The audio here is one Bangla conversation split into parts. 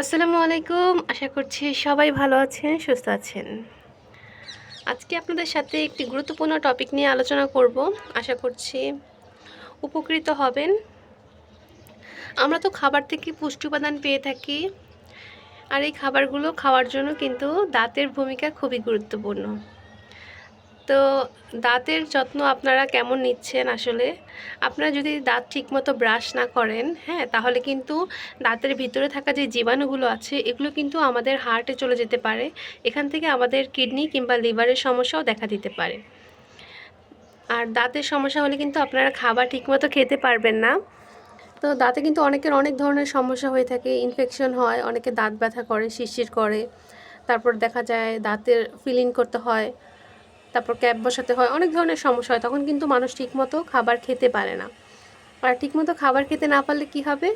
আসসালামু আলাইকুম। আশা করছি সবাই ভালো আছেন, সুস্থ আছেন। আজকে আপনাদের সাথে একটি গুরুত্বপূর্ণ টপিক নিয়ে আলোচনা করব। আশা করছি উপকৃত হবেন। আমরা তো খাবার থেকে পুষ্টি উপাদান পেয়ে থাকি, আর এই খাবারগুলো খাওয়ার জন্য কিন্তু দাঁতের ভূমিকা খুবই গুরুত্বপূর্ণ। তো দাঁতের যত্ন আপনারা কেমন নিচ্ছেন? আসলে আপনারা যদি দাঁত ঠিকমতো ব্রাশ না করেন, তাহলে কিন্তু দাঁতের ভিতরে থাকা যে জীবাণুগুলো আছে এগুলো কিন্তু আমাদের হার্টে চলে যেতে পারে। এখান থেকে আমাদের কিডনি কিংবা লিভারের সমস্যাও দেখা দিতে পারে। আর দাঁতের সমস্যা হলে কিন্তু আপনারা খাবার ঠিকমতো খেতে পারবেন না। তো দাঁতে কিন্তু অনেকের অনেক ধরনের সমস্যা হয়ে থাকে, ইনফেকশন হয়, অনেকে দাঁত ব্যথা করে, শিরশির করে, তারপর দেখা যায় দাঁতের ফিলিং করতে হয়, তারপর ক্যাপ বসাতে হয়, অনেক ধরনের সমস্যা হয়। তখন কিন্তু মানুষ ঠিকমতো খাবার খেতে পারে না। আর ঠিকমতো খাবার খেতে না পারলে কি হবে?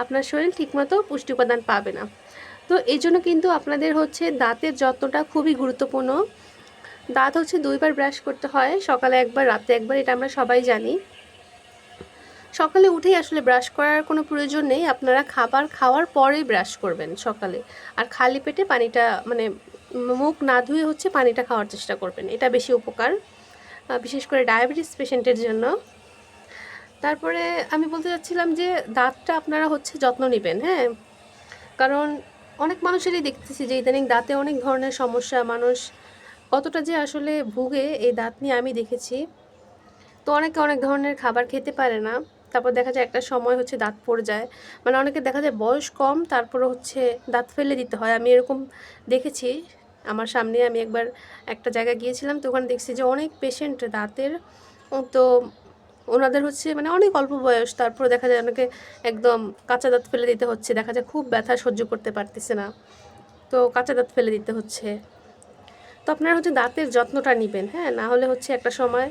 আপনার শরীর ঠিকমতো পুষ্টি উপাদান পাবে না। তো এই জন্য কিন্তু আপনাদের হচ্ছে দাঁতের যত্নটা খুবই গুরুত্বপূর্ণ। দাঁত হচ্ছে 2 বার ব্রাশ করতে হয়, সকালে একবার, রাতে একবার, এটা আমরা সবাই জানি। সকালে উঠেই আসলে ব্রাশ করার কোনো প্রয়োজন নেই, আপনারা খাবার খাওয়ার পরেই ব্রাশ করবেন সকালে। আর খালি পেটে পানিটা মুখ না ধুয়ে হচ্ছে পানিটা খাওয়ার চেষ্টা করবেন, এটা বেশি উপকার, বিশেষ করে ডায়াবেটিস পেশেন্টের জন্য। তারপরে আমি বলতে চাচ্ছিলাম যে দাঁতটা আপনারা হচ্ছে যত্ন নেবেন, কারণ অনেক মানুষেরই দেখতেছি যে ইদানিং দাঁতে অনেক ধরনের সমস্যা, মানুষ কতটা যে আসলে ভুগে এই দাঁত নিয়ে আমি দেখেছি। তো অনেকে অনেক ধরনের খাবার খেতে পারে না, তারপর দেখা যায় একটা সময় হচ্ছে দাঁত পড়ে যায়, মানে অনেকে দেখা যায় বয়স কম তারপরে হচ্ছে দাঁত ফেলে দিতে হয়। আমি এরকম দেখেছি আমার সামনে। আমি একবার একটা জায়গায় গিয়েছিলাম, তো ওখানে দেখছি যে অনেক পেশেন্ট দাঁতের, তো ওনাদের হচ্ছে মানে অনেক অল্প বয়স, তারপরে দেখা যায় অনেকে একদম কাঁচা দাঁত ফেলে দিতে হচ্ছে, দেখা যায় খুব ব্যথা সহ্য করতে পারতেছে না, তো কাঁচা দাঁত ফেলে দিতে হচ্ছে। তো আপনারা হচ্ছে দাঁতের যত্নটা নেবেন, না হলে হচ্ছে একটা সময়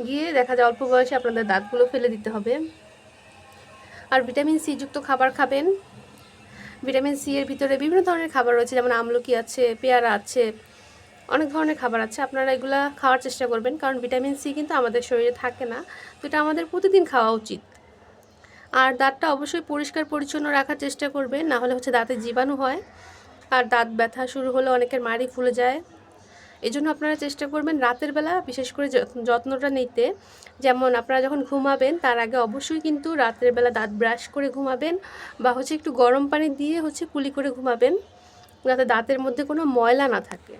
গিয়ে দেখা যায় অল্প বয়সে আপনাদের দাঁতগুলো ফেলে দিতে হবে। আর ভিটামিন সি যুক্ত খাবার খাবেন। ভিটামিন সি এর ভিতরে বিভিন্ন ধরনের খাবার রয়েছে, যেমন আমলকি আছে, পেয়ারা আছে, অনেক ধরনের খাবার আছে। আপনারা এগুলা খাওয়ার চেষ্টা করবেন, কারণ ভিটামিন সি কিন্তু আমাদের শরীরে থাকে না, তো এটা আমাদের প্রতিদিন খাওয়া উচিত। আর দাঁতটা অবশ্যই পরিষ্কার পরিচ্ছন্ন রাখার চেষ্টা করবেন, না হলে হচ্ছে দাঁতে জীবাণু হয়, আর দাঁত ব্যথা শুরু হলে অনেকের মাড়ি ফুলে যায়। এই জন্য আপনারা চেষ্টা করবেন রাতের বেলা বিশেষ করে যত্নটা নিতে। যেমন আপনারা যখন ঘুমাবেন তার আগে অবশ্যই কিন্তু রাতের বেলা দাঁত ব্রাশ করে ঘুমাবেন, বা হচ্ছে একটু গরম পানি দিয়ে হচ্ছে কুলি করে ঘুমাবেন, যাতে দাঁতের মধ্যে কোনো ময়লা না থাকে।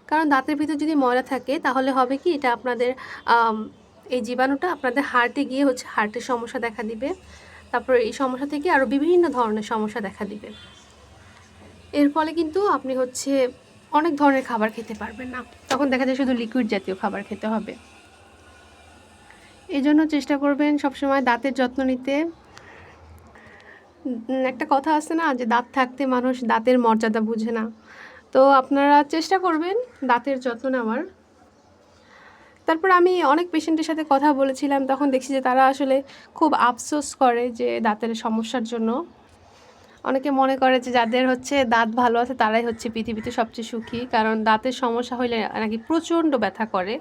কারণ দাঁতের ভিতর যদি ময়লা থাকে তাহলে হবে কি, এটা আপনাদের এই জীবাণুটা আপনাদের হার্টে গিয়ে হচ্ছে হার্টের সমস্যা দেখা দিবে, তারপর এই সমস্যা থেকে আরও বিভিন্ন ধরনের সমস্যা দেখা দিবে। এর ফলে কিন্তু আপনি হচ্ছে অনেক ধরনের খাবার খেতে পারবেন না, তখন দেখা যায় শুধু লিকুইড জাতীয় খাবার খেতে হবে। এই জন্য চেষ্টা করবেন সবসময় দাঁতের যত্ন নিতে। একটা কথা আছে না, যে দাঁত থাকতে মানুষ দাঁতের মর্যাদা বুঝে না। তো আপনারা চেষ্টা করবেন দাঁতের যত্ন নেওয়ার। তারপর আমি অনেক পেশেন্টের সাথে কথা বলেছিলাম, তখন দেখছি যে তারা আসলে খুব আফসোস করে যে দাঁতের সমস্যার জন্য। অনেকে মনে করে যে যাদের হচ্ছে দাঁত ভালো আছে তারাই হচ্ছে পৃথিবীতে সবচেয়ে সুখী, কারণ দাঁতের সমস্যা হলে নাকি প্রচণ্ড ব্যথা করে।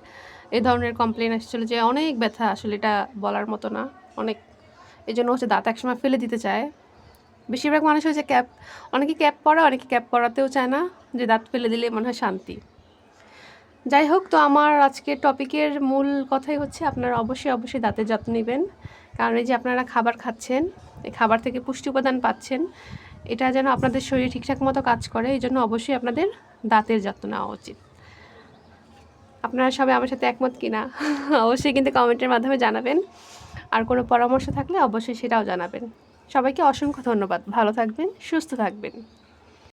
এই ধরনের কমপ্লেন আসছিল যে অনেক ব্যথা, আসলে এটা বলার মতো না অনেক। এই জন্য হচ্ছে দাঁত একসময় ফেলে দিতে চায়। বেশিরভাগ মানুষ হচ্ছে অনেকে ক্যাপ পরা, অনেকে ক্যাপ পরাতেও চায় না, যে দাঁত ফেলে দিলে মনে হয় শান্তি। যাই হোক, তো আমার আজকের টপিকের মূল কথাই হচ্ছে আপনারা অবশ্যই দাঁতের যত্ন নেবেন, কারণ এই যে আপনারা খাবার খাচ্ছেন, এই খাবার থেকে পুষ্টি উপাদান পাচ্ছেন, এটা যেন আপনাদের শরীরে ঠিকঠাক মতো কাজ করে, এই জন্য অবশ্যই আপনাদের দাঁতের যত্ন নেওয়া উচিত। আপনারা সবাই আমার সাথে একমত কিনা অবশ্যই কিন্তু কমেন্টের মাধ্যমে জানাবেন, আর কোনো পরামর্শ থাকলে অবশ্যই সেটাও জানাবেন। সবাইকে অসংখ্য ধন্যবাদ। ভালো থাকবেন, সুস্থ থাকবেন।